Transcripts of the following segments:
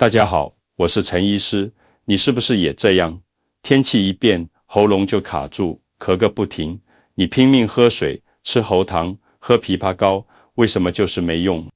大家好，我是陈医师，你是不是也这样？天气一变，喉咙就卡住，咳个不停。你拼命喝水，吃喉糖，喝枇杷膏，为什么就是没用？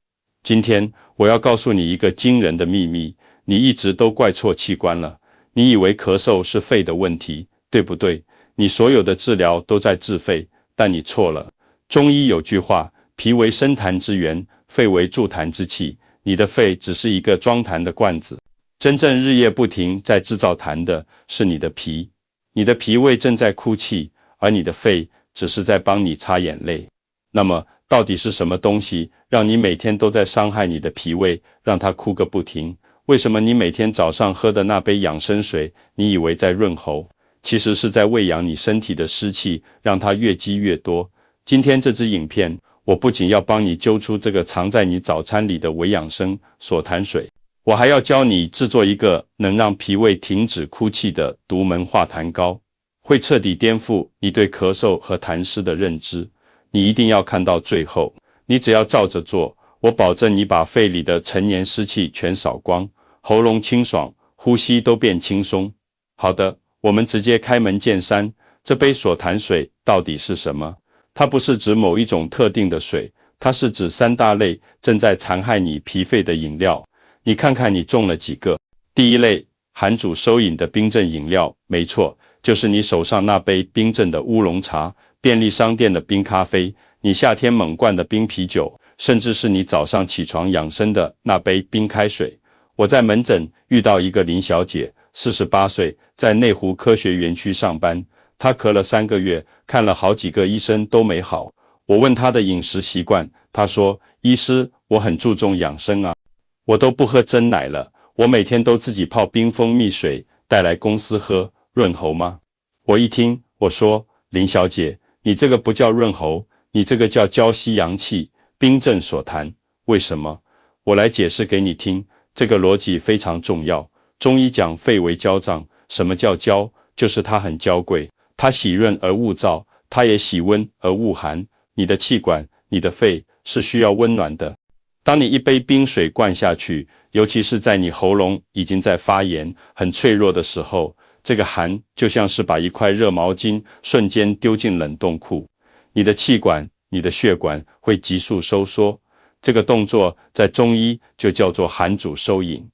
今天我要告诉你一个惊人的秘密，你一直都怪错器官了。你以为咳嗽是肺的问题，对不对？你所有的治疗都在治肺，但你错了。中医有句话，脾为生痰之源，肺为助痰之器。你的肺只是一个装痰的罐子，真正日夜不停在制造痰的是你的脾。你的脾胃正在哭泣，而你的肺只是在帮你擦眼泪。那么，到底是什么东西让你每天都在伤害你的脾胃，让它哭个不停？为什么你每天早上喝的那杯养生水，你以为在润喉，其实是在喂养你身体的湿气，让它越积越多？今天这支影片，我不仅要帮你揪出这个藏在你早餐里的微养生锁痰水，我还要教你制作一个能让脾胃停止哭泣的独门化痰膏，会彻底颠覆你对咳嗽和痰湿的认知。你一定要看到最后，你只要照着做，我保证你把肺里的陈年湿气全扫光，喉咙清爽，呼吸都变轻松。好的，我们直接开门见山，这杯锁痰水到底是什么？它不是指某一种特定的水，它是指三大类正在残害你脾肺的饮料。你看看你中了几个？第一类，寒煮收饮的冰镇饮料，没错，就是你手上那杯冰镇的乌龙茶，便利商店的冰咖啡，你夏天猛灌的冰啤酒，甚至是你早上起床养生的那杯冰开水。我在门诊遇到一个林小姐，48岁，在内湖科学园区上班。他咳了3个月，看了好几个医生都没好。我问他的饮食习惯，他说：医师，我很注重养生啊，我都不喝真奶了，我每天都自己泡冰蜂蜜水带来公司喝，润喉吗？我一听，我说：林小姐，你这个不叫润喉，你这个叫浇吸阳气，冰镇锁痰。为什么？我来解释给你听，这个逻辑非常重要。中医讲肺为娇脏，什么叫娇？就是它很娇贵。它喜润而恶燥，它也喜温而恶寒。你的气管，你的肺是需要温暖的。当你一杯冰水灌下去，尤其是在你喉咙已经在发炎、很脆弱的时候，这个寒就像是把一块热毛巾瞬间丢进冷冻库。你的气管、你的血管会急速收缩。这个动作在中医就叫做寒煮收饮。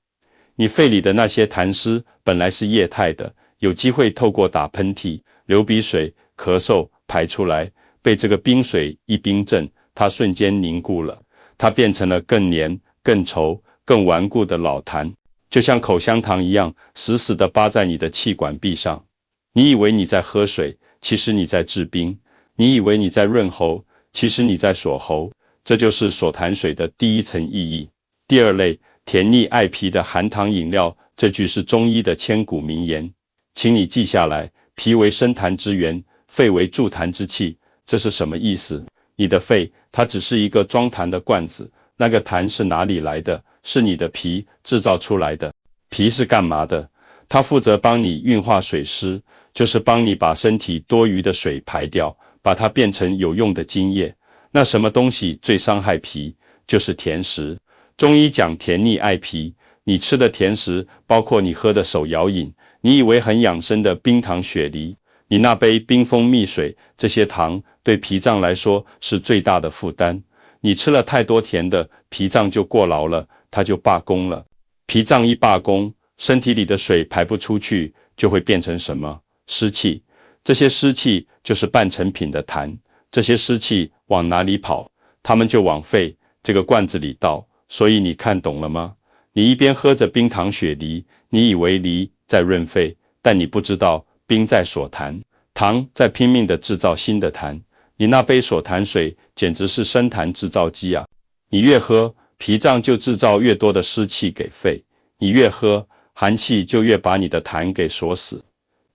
你肺里的那些痰湿本来是液态的，有机会透过打喷嚏、流鼻水、咳嗽排出来，被这个冰水一冰镇，它瞬间凝固了，它变成了更黏、更稠、更顽固的老痰，就像口香糖一样，死死地扒在你的气管壁上。你以为你在喝水，其实你在制冰；你以为你在润喉，其实你在锁喉。这就是锁痰水的第一层意义。第二类，甜腻爱脾的含糖饮料，这句是中医的千古名言，请你记下来。脾为生痰之源，肺为助痰之器，这是什么意思？你的肺，它只是一个装痰的罐子，那个痰是哪里来的？是你的脾制造出来的。脾是干嘛的？它负责帮你运化水湿，就是帮你把身体多余的水排掉，把它变成有用的津液。那什么东西最伤害脾？就是甜食。中医讲甜腻爱脾，你吃的甜食，包括你喝的手摇饮，你以为很养生的冰糖雪梨，你那杯冰蜂蜜水，这些糖对脾脏来说是最大的负担。你吃了太多甜的，脾脏就过劳了，它就罢工了。脾脏一罢工，身体里的水排不出去，就会变成什么？湿气。这些湿气就是半成品的痰，这些湿气往哪里跑？它们就往肺这个罐子里倒。所以你看懂了吗？你一边喝着冰糖雪梨，你以为梨在润肺，但你不知道冰在锁痰，糖在拼命地制造新的痰。你那杯锁痰水简直是生痰制造机啊！你越喝，脾脏就制造越多的湿气给肺，你越喝，寒气就越把你的痰给锁死。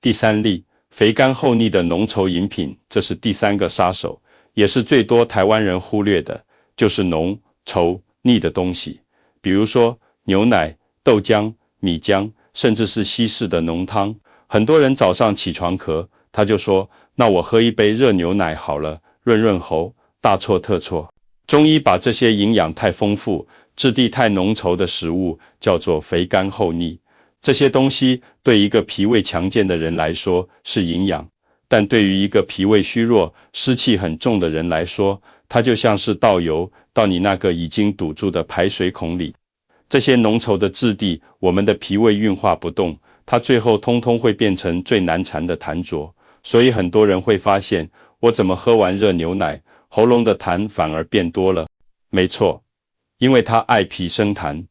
第三例，肥甘厚腻的浓稠饮品，这是第三个杀手，也是最多台湾人忽略的，就是浓、稠、腻的东西。比如说牛奶、豆浆、米浆，甚至是西式的浓汤。很多人早上起床咳，他就说，那我喝一杯热牛奶好了，润润喉。大错特错。中医把这些营养太丰富、质地太浓稠的食物叫做肥甘厚腻。这些东西对一个脾胃强健的人来说是营养，但对于一个脾胃虚弱、湿气很重的人来说，它就像是倒油到你那个已经堵住的排水孔里。这些浓稠的质地，我们的脾胃运化不动，它最后通通会变成最难缠的痰浊。所以很多人会发现，我怎么喝完热牛奶，喉咙的痰反而变多了？没错，因为他爱脾生痰。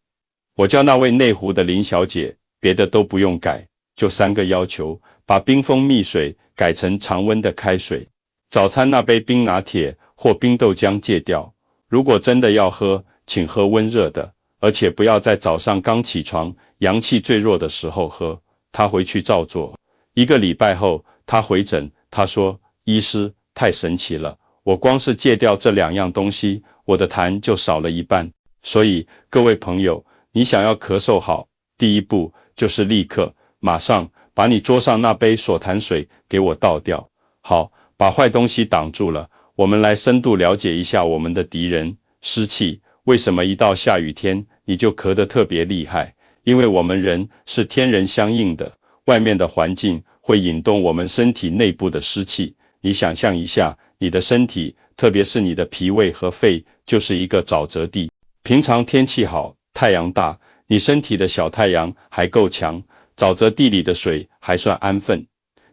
我叫那位内湖的林小姐，别的都不用改，就3个要求：把冰封蜜水改成常温的开水，早餐那杯冰拿铁或冰豆浆戒掉，如果真的要喝，请喝温热的，而且不要在早上刚起床、阳气最弱的时候喝。她回去照做。1个礼拜后，她回诊，她说：医师，太神奇了，我光是戒掉这2样东西，我的痰就少了一半。所以各位朋友，你想要咳嗽好，第一步就是立刻马上把你桌上那杯锁痰水给我倒掉。好，把坏东西挡住了，我们来深度了解一下我们的敌人——湿气。为什么一到下雨天你就咳得特别厉害？因为我们人是天人相应的，外面的环境会引动我们身体内部的湿气。你想象一下，你的身体，特别是你的脾胃和肺，就是一个沼泽地。平常天气好，太阳大，你身体的小太阳还够强，沼泽地里的水还算安分。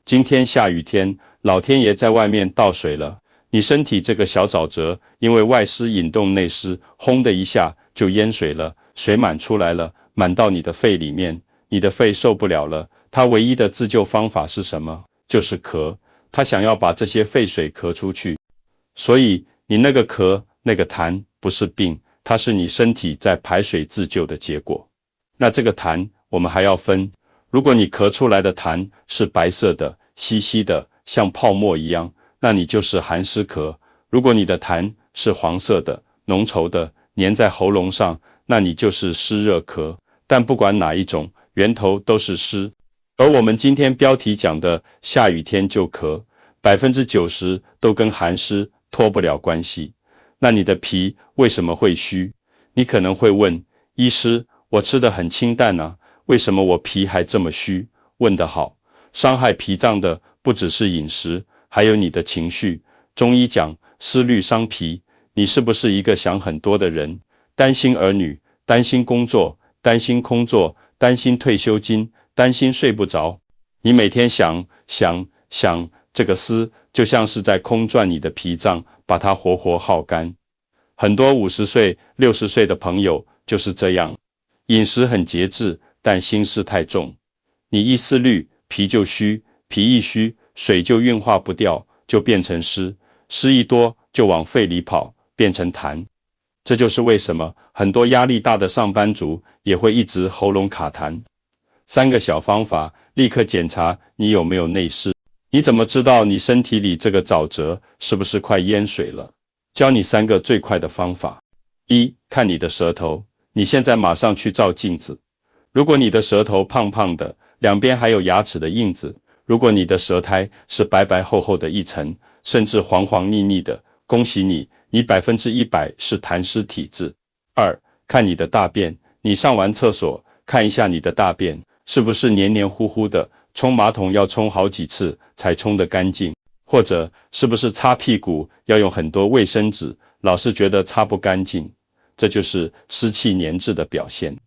今天下雨天，老天爷在外面倒水了，你身体这个小沼泽，因为外湿引动内湿，轰的一下就淹水了，水满出来了，满到你的肺里面，你的肺受不了了。它唯一的自救方法是什么？就是咳。它想要把这些废水咳出去。所以你那个咳、那个痰不是病，它是你身体在排水自救的结果。那这个痰我们还要分，如果你咳出来的痰是白色的、稀稀的，像泡沫一样，那你就是寒湿咳；如果你的痰是黄色的、浓稠的，粘在喉咙上，那你就是湿热咳。但不管哪一种，源头都是湿。而我们今天标题讲的下雨天就咳，90%都跟寒湿脱不了关系。那你的脾为什么会虚？你可能会问，医师，我吃得很清淡啊，为什么我脾还这么虚？问得好，伤害脾脏的不只是饮食，还有你的情绪。中医讲思虑伤脾，你是不是一个想很多的人？担心儿女，担心工作，担心空座，担心退休金，担心睡不着。你每天想，这个思就像是在空转你的脾脏，把它活活耗干。很多50岁、60岁的朋友就是这样，饮食很节制，但心事太重。你一思虑，脾就虚，脾一虚，水就运化不掉，就变成湿，湿一多就往肺里跑，变成痰。这就是为什么很多压力大的上班族也会一直喉咙卡痰。3个小方法，立刻检查你有没有内湿。你怎么知道你身体里这个沼泽是不是快淹水了？教你3个最快的方法。1. 看你的舌头，你现在马上去照镜子。如果你的舌头胖胖的，两边还有牙齿的印子，如果你的舌苔是白白厚厚的一层，甚至黄黄腻腻的，恭喜你，你100%是痰湿体质。2. 看你的大便，你上完厕所，看一下你的大便是不是黏黏糊糊的，冲马桶要冲好几次才冲得干净，或者是不是擦屁股要用很多卫生纸，老是觉得擦不干净，这就是湿气黏滞的表现。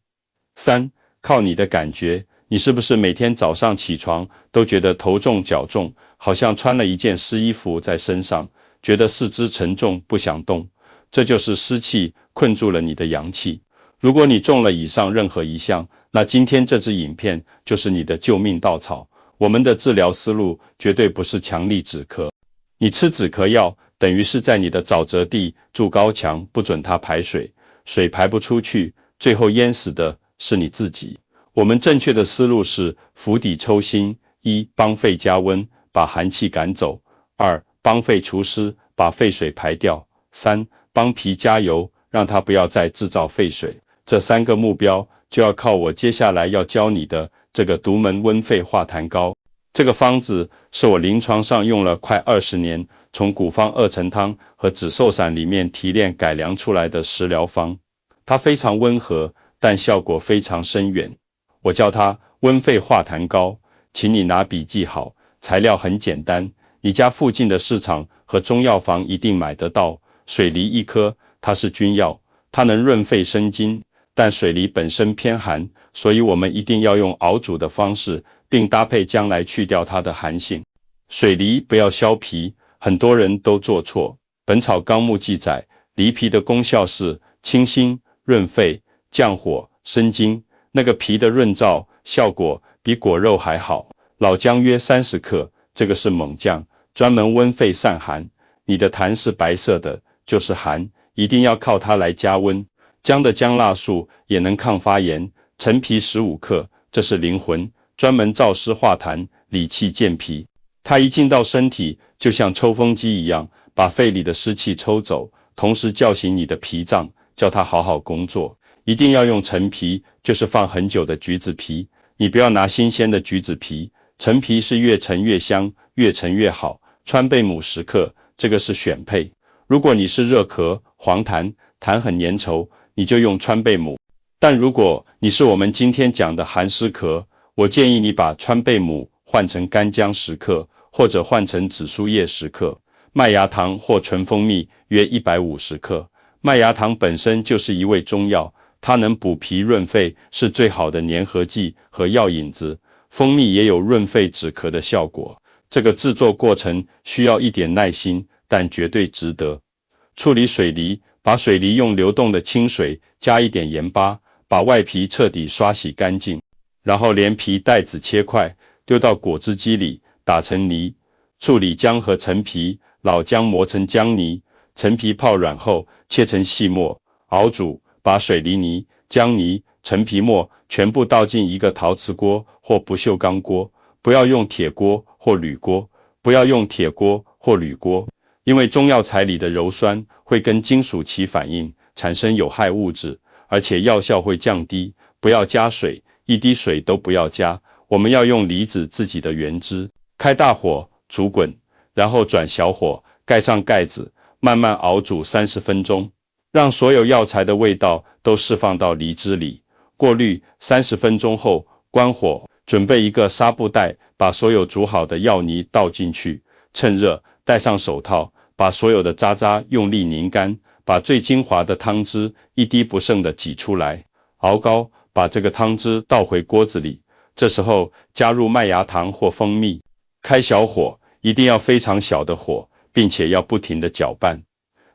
3. 靠你的感觉，你是不是每天早上起床都觉得头重脚重，好像穿了一件湿衣服在身上，觉得四肢沉重不想动，这就是湿气困住了你的阳气。如果你中了以上任何一项，那今天这支影片就是你的救命稻草。我们的治疗思路绝对不是强力止咳，你吃止咳药等于是在你的沼泽地筑高墙，不准它排水，水排不出去，最后淹死的是你自己。我们正确的思路是釜底抽薪：1. 帮肺加温，把寒气赶走； 2. 帮肺除湿，把废水排掉； 3. 帮脾加油，让它不要再制造废水。这3个目标就要靠我接下来要教你的这个独门温肺化痰膏。这个方子是我临床上用了快20年，从古方二陈汤和紫寿散里面提炼改良出来的食疗方。它非常温和，但效果非常深远。我叫它温肺化痰膏，请你拿笔记好。材料很简单，你家附近的市场和中药房一定买得到。水梨1颗，它是君药，它能润肺生津，但水梨本身偏寒，所以我们一定要用熬煮的方式，并搭配姜来去掉它的寒性。水梨不要削皮，很多人都做错。本草纲目记载，梨皮的功效是清心、润肺、降火、生津，那个皮的润燥效果比果肉还好。老姜约30克，这个是猛将，专门温肺散寒。你的痰是白色的，就是寒，一定要靠它来加温。姜的姜辣素也能抗发炎。陈皮15克，这是灵魂，专门燥湿化痰、理气健脾。它一进到身体，就像抽风机一样，把肺里的湿气抽走，同时叫醒你的脾脏，叫它好好工作。一定要用陈皮，就是放很久的橘子皮，你不要拿新鲜的橘子皮。陈皮是越陈越香，越陈越好。川贝母10克，这个是选配。如果你是热咳、黄痰，痰很粘稠，你就用川贝母。但如果你是我们今天讲的寒湿咳，我建议你把川贝母换成干姜10克，或者换成紫苏叶10克，麦芽糖或纯蜂蜜约150克。麦芽糖本身就是一味中药，它能补脾润肺，是最好的粘合剂和药引子。蜂蜜也有润肺止咳的效果。这个制作过程需要一点耐心，但绝对值得。处理水梨，把水梨用流动的清水加一点盐巴，把外皮彻底刷洗干净，然后连皮带籽切块，丢到果汁机里打成泥。处理姜和陈皮，老姜磨成姜泥，陈皮泡软后切成细末，熬煮，把水梨泥、姜泥、陈皮末全部倒进一个陶瓷锅或不锈钢锅，不要用铁锅或铝锅，不要用铁锅或铝锅，因为中药材里的鞣酸会跟金属起反应，产生有害物质，而且药效会降低。不要加水，一滴水都不要加，我们要用梨子自己的原汁。开大火煮滚，然后转小火，盖上盖子，慢慢熬煮30分钟，让所有药材的味道都释放到梨汁里。过滤30分钟后，关火，准备一个纱布袋，把所有煮好的药泥倒进去，趁热戴上手套，把所有的渣渣用力拧干，把最精华的汤汁一滴不剩的挤出来，熬高，把这个汤汁倒回锅子里。这时候加入麦芽糖或蜂蜜，开小火，一定要非常小的火，并且要不停的搅拌。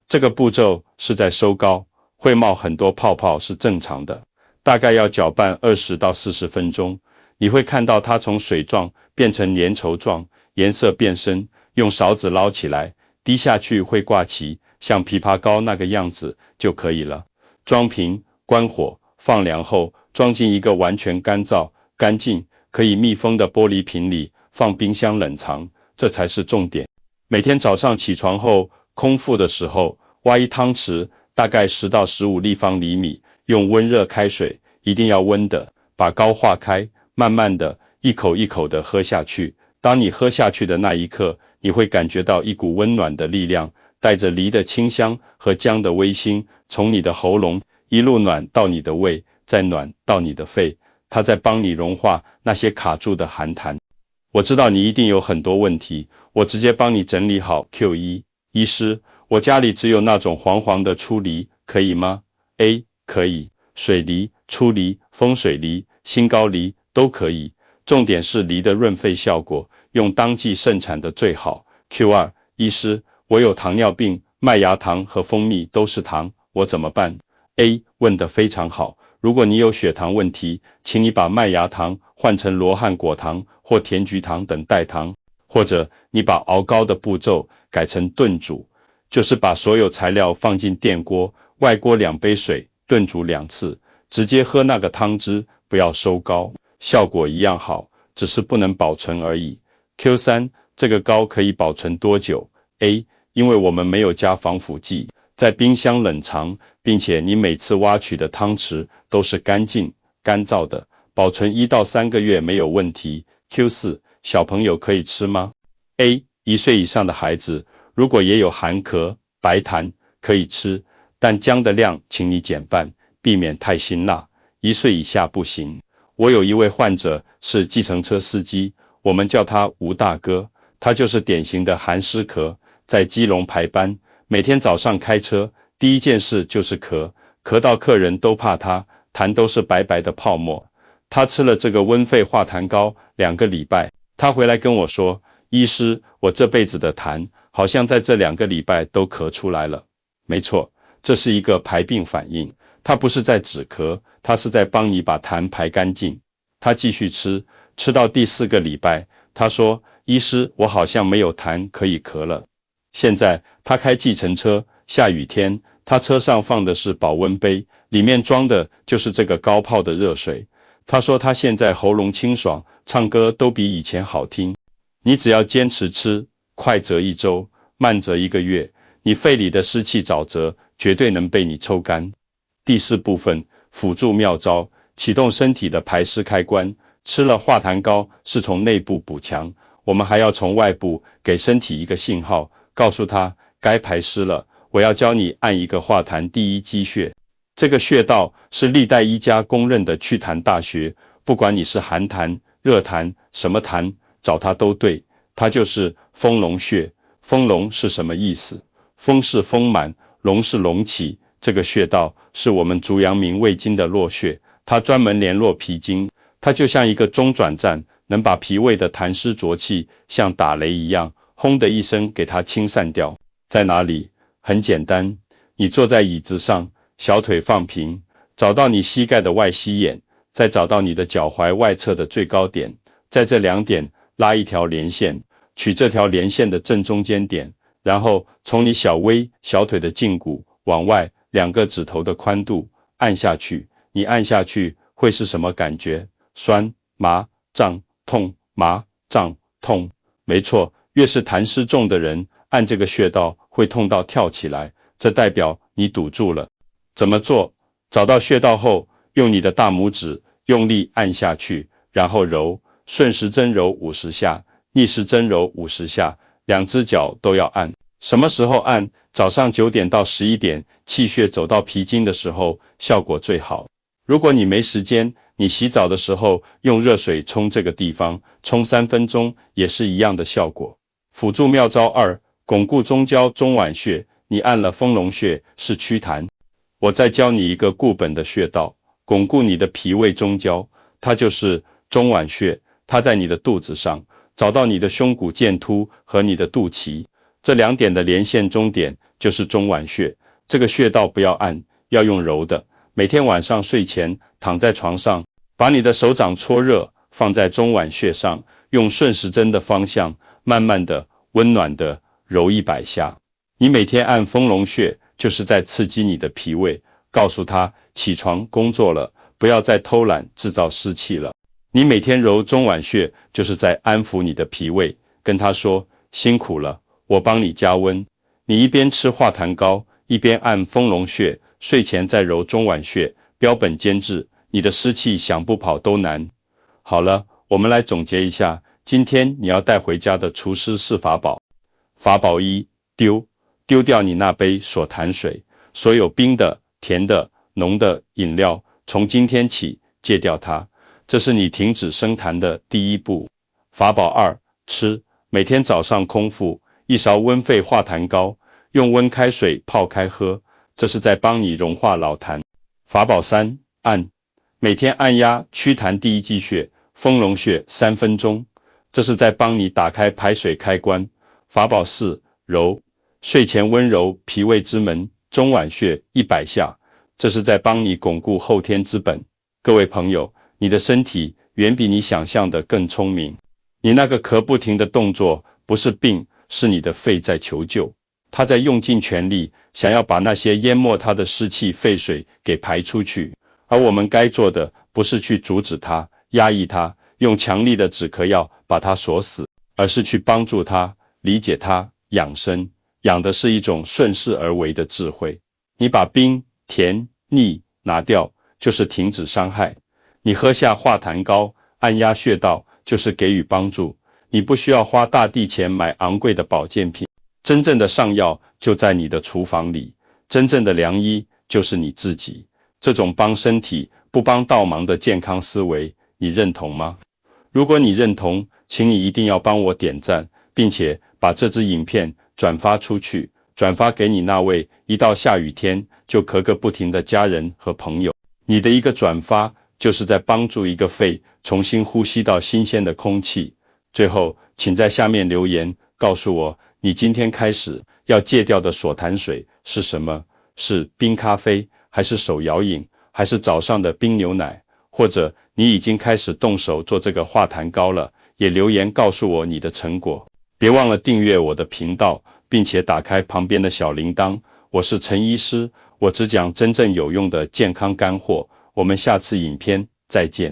这个步骤是在收膏，会冒很多泡泡是正常的，大概要搅拌20到40分钟。你会看到它从水状变成粘稠状，颜色变深，用勺子捞起来，滴下去会挂起，像枇杷膏那个样子就可以了。装瓶，关火，放凉后装进一个完全干燥、干净、可以密封的玻璃瓶里，放冰箱冷藏，这才是重点。每天早上起床后，空腹的时候，挖一汤匙，大概10到15立方厘米，用温热开水，一定要温的，把膏化开，慢慢的一口一口的喝下去。当你喝下去的那一刻，你会感觉到一股温暖的力量，带着梨的清香和姜的微辛，从你的喉咙一路暖到你的胃，再暖到你的肺，它在帮你融化那些卡住的寒痰。我知道你一定有很多问题，我直接帮你整理好。Q1，医师，我家里只有那种黄黄的粗梨，可以吗？ A， 可以，水梨、粗梨、风水梨、新高梨都可以，重点是梨的润肺效果，用当季盛产的最好。Q2，医师，我有糖尿病，麦芽糖和蜂蜜都是糖，我怎么办？ A， 问得非常好，如果你有血糖问题，请你把麦芽糖换成罗汉果糖或甜菊糖等代糖，或者你把熬膏的步骤改成炖煮，就是把所有材料放进电锅，外锅2杯水，炖煮2次，直接喝那个汤汁，不要收膏，效果一样好，只是不能保存而已。Q3，这个膏可以保存多久？ A， 因为我们没有加防腐剂，在冰箱冷藏，并且你每次挖取的汤匙都是干净、干燥的，保存1到3个月没有问题。Q4，小朋友可以吃吗？ A. 1岁以上的孩子，如果也有含壳、白痰，可以吃，但姜的量请你减半，避免太辛辣。1岁以下不行。我有一位患者是计程车司机，我们叫他吴大哥，他就是典型的寒湿咳，在基隆排班，每天早上开车，第一件事就是咳，咳到客人都怕他，痰都是白白的泡沫。他吃了这个温肺化痰膏2个礼拜，他回来跟我说，医师，我这辈子的痰好像在这2个礼拜都咳出来了。没错，这是一个排病反应，它不是在止咳，它是在帮你把痰排干净。他继续吃，吃到第4个礼拜，他说，医师，我好像没有痰可以咳了。现在他开计程车，下雨天，他车上放的是保温杯，里面装的就是这个高泡的热水。他说他现在喉咙清爽，唱歌都比以前好听。你只要坚持吃，快则1周，慢则1个月，你肺里的湿气沼泽绝对能被你抽干。第4部分，辅助妙招，启动身体的排湿开关。吃了化痰膏是从内部补强，我们还要从外部给身体一个信号，告诉他该排湿了。我要教你按一个化痰第一机穴，这个穴道是历代医家公认的祛痰大穴，不管你是寒痰、热痰，什么痰，找它都对，它就是丰隆穴。丰隆是什么意思？丰是丰满，隆是隆起，这个穴道是我们足阳明胃经的络穴，它专门联络脾经，它就像一个中转站，能把脾胃的痰湿浊气像打雷一样，轰的一声给它清散掉。在哪里？很简单，你坐在椅子上，小腿放平，找到你膝盖的外膝眼，再找到你的脚踝外侧的最高点，在这2点拉一条连线，取这条连线的正中间点，然后从你小腿的胫骨往外2个指头的宽度按下去。你按下去会是什么感觉？酸、麻、胀、痛，麻、胀、痛。没错，越是痰湿重的人，按这个穴道会痛到跳起来，这代表你堵住了。怎么做？找到穴道后，用你的大拇指用力按下去，然后揉，顺时针揉50下，逆时针揉50下，2只脚都要按。什么时候按？早上9点到11点，气血走到脾经的时候，效果最好。如果你没时间，你洗澡的时候用热水冲这个地方，冲3分钟也是一样的效果。辅助妙招2，巩固中焦中脘穴。你按了丰隆穴是祛痰，我再教你一个固本的穴道，巩固你的脾胃中焦，它就是中脘穴，它在你的肚子上，找到你的胸骨剑突和你的肚脐，这2点的连线中点就是中脘穴。这个穴道不要按，要用揉的。每天晚上睡前躺在床上，把你的手掌搓热，放在中脘穴上，用顺时针的方向，慢慢的、温暖的揉100下。你每天按丰隆穴，就是在刺激你的脾胃，告诉他起床工作了，不要再偷懒制造湿气了。你每天揉中脘穴，就是在安抚你的脾胃，跟他说辛苦了，我帮你加温。你一边吃化痰膏，一边按丰隆穴，睡前再揉中脘穴，标本兼治，你的湿气想不跑都难。好了，我们来总结一下，今天你要带回家的除湿4法宝。法宝1，丢掉你那杯锁痰水，所有冰的、甜的、浓的饮料，从今天起戒掉它，这是你停止生痰的第一步。法宝2，吃，每天早上空腹1勺温肺化痰膏，用温开水泡开喝，这是在帮你融化老痰。法宝3，按，每天按压祛痰第一机穴丰隆穴3分钟，这是在帮你打开排水开关。法宝4，揉，睡前温柔脾胃之门中脘穴100下，这是在帮你巩固后天之本。各位朋友，你的身体远比你想象的更聪明，你那个咳不停的动作不是病，是你的肺在求救，它在用尽全力想要把那些淹没它的湿气废水给排出去，而我们该做的不是去阻止它、压抑它，用强力的止咳药把它锁死，而是去帮助它、理解它、养生。养的是一种顺势而为的智慧。你把冰、甜、腻拿掉，就是停止伤害。你喝下化痰膏，按压穴道，就是给予帮助。你不需要花大地钱买昂贵的保健品，真正的上药就在你的厨房里，真正的良医就是你自己。这种帮身体不帮倒忙的健康思维，你认同吗？如果你认同，请你一定要帮我点赞，并且把这支影片转发出去，转发给你那位一到下雨天就咳个不停的家人和朋友。你的一个转发就是在帮助一个肺重新呼吸到新鲜的空气。最后，请在下面留言告诉我，你今天开始要戒掉的锁痰水是什么？是冰咖啡，还是手摇饮，还是早上的冰牛奶？或者你已经开始动手做这个化痰膏了，也留言告诉我你的成果。别忘了订阅我的频道，并且打开旁边的小铃铛。我是陈医师，我只讲真正有用的健康干货。我们下次影片再见。